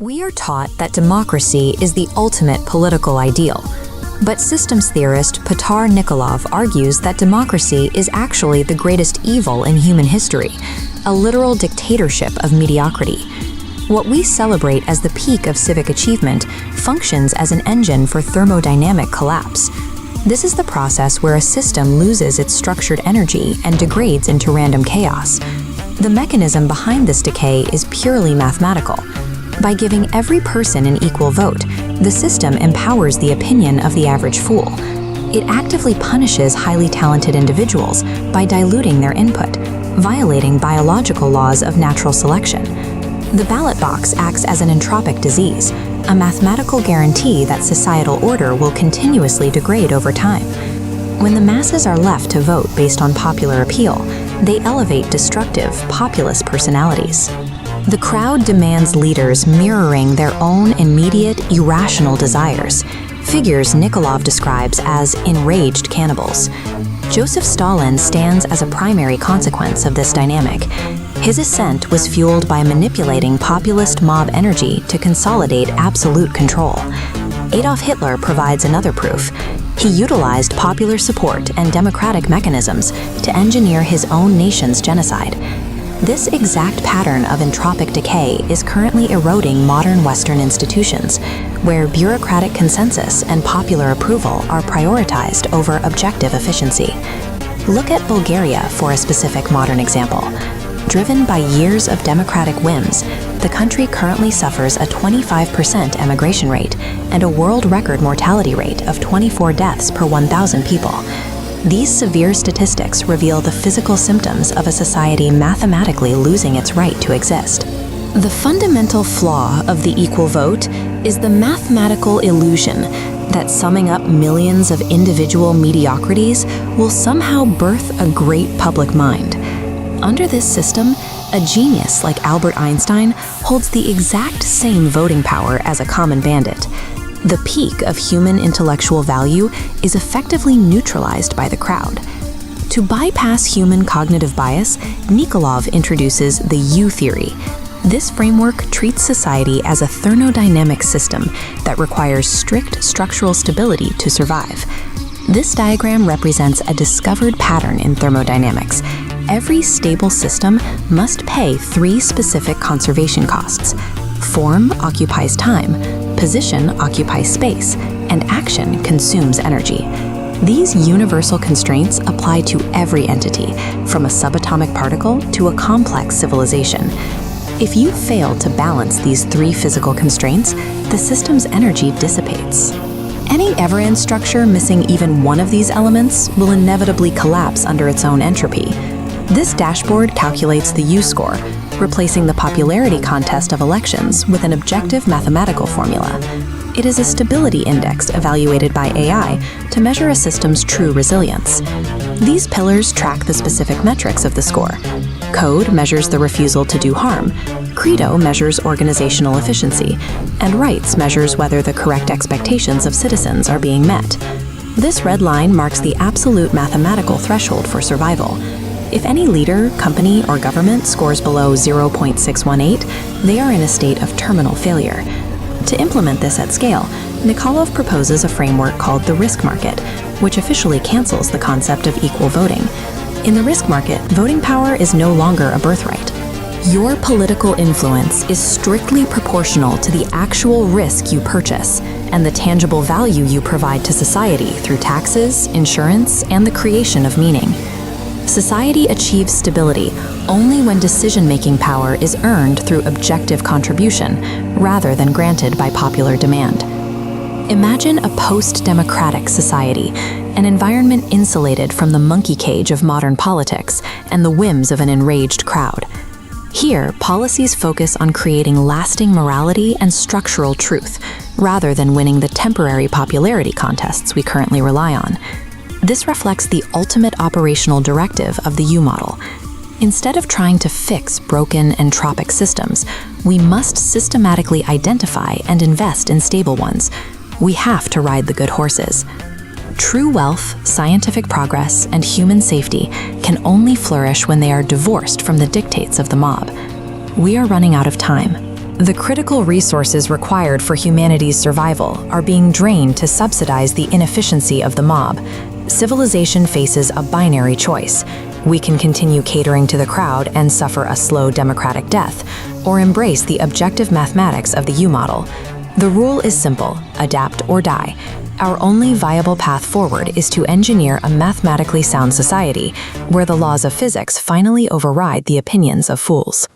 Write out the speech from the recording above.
We are taught that democracy is the ultimate political ideal, but systems theorist Petar Nikolov argues that democracy is actually the greatest evil in human history, a literal dictatorship of mediocrity. What we celebrate as the peak of civic achievement functions as an engine for thermodynamic collapse. This is the process where a system loses its structured energy and degrades into random chaos. The mechanism behind this decay is purely mathematical. By giving every person an equal vote, the system empowers the opinion of the average fool. It actively punishes highly talented individuals by diluting their input, violating biological laws of natural selection. The ballot box acts as an entropic disease, a mathematical guarantee that societal order will continuously degrade over time. When the masses are left to vote based on popular appeal, they elevate destructive, populist personalities. The crowd demands leaders mirroring their own immediate, irrational desires, figures Nikolov describes as enraged cannibals. Joseph Stalin stands as a primary consequence of this dynamic. His ascent was fueled by manipulating populist mob energy to consolidate absolute control. Adolf Hitler provides another proof. He utilized popular support and democratic mechanisms to engineer his own nation's genocide. This exact pattern of entropic decay is currently eroding modern Western institutions, where bureaucratic consensus and popular approval are prioritized over objective efficiency. Look at Bulgaria for a specific modern example. Driven by years of democratic whims, the country currently suffers a 25% emigration rate and a world record mortality rate of 24 deaths per 1,000 people. These severe statistics reveal the physical symptoms of a society mathematically losing its right to exist. The fundamental flaw of the equal vote is the mathematical illusion that summing up millions of individual mediocrities will somehow birth a great public mind. Under this system, a genius like Albert Einstein holds the exact same voting power as a common bandit. The peak of human intellectual value is effectively neutralized by the crowd. To bypass human cognitive bias, Nikolov introduces the U-theory. This framework treats society as a thermodynamic system that requires strict structural stability to survive. This diagram represents a discovered pattern in thermodynamics. Every stable system must pay three specific conservation costs. Form occupies time, position occupies space, and action consumes energy. These universal constraints apply to every entity, from a subatomic particle to a complex civilization. If you fail to balance these three physical constraints, the system's energy dissipates. Any ever-end structure missing even one of these elements will inevitably collapse under its own entropy. This dashboard calculates the U-score, replacing the popularity contest of elections with an objective mathematical formula. It is a stability index evaluated by AI to measure a system's true resilience. These pillars track the specific metrics of the score. Code measures the refusal to do harm, Credo measures organizational efficiency, and Rights measures whether the correct expectations of citizens are being met. This red line marks the absolute mathematical threshold for survival. If any leader, company, or government scores below 0.618, they are in a state of terminal failure. To implement this at scale, Nikolov proposes a framework called the risk market, which officially cancels the concept of equal voting. In the risk market, voting power is no longer a birthright. Your political influence is strictly proportional to the actual risk you purchase and the tangible value you provide to society through taxes, insurance, and the creation of meaning. Society achieves stability only when decision-making power is earned through objective contribution rather than granted by popular demand. Imagine a post-democratic society, an environment insulated from the monkey cage of modern politics and the whims of an enraged crowd. Here, policies focus on creating lasting morality and structural truth, rather than winning the temporary popularity contests we currently rely on. This reflects the ultimate operational directive of the U model. Instead of trying to fix broken entropic systems, we must systematically identify and invest in stable ones. We have to ride the good horses. True wealth, scientific progress, and human safety can only flourish when they are divorced from the dictates of the mob. We are running out of time. The critical resources required for humanity's survival are being drained to subsidize the inefficiency of the mob. Civilization faces a binary choice. We can continue catering to the crowd and suffer a slow democratic death, or embrace the objective mathematics of the U-model. The rule is simple: adapt or die. Our only viable path forward is to engineer a mathematically sound society, where the laws of physics finally override the opinions of fools.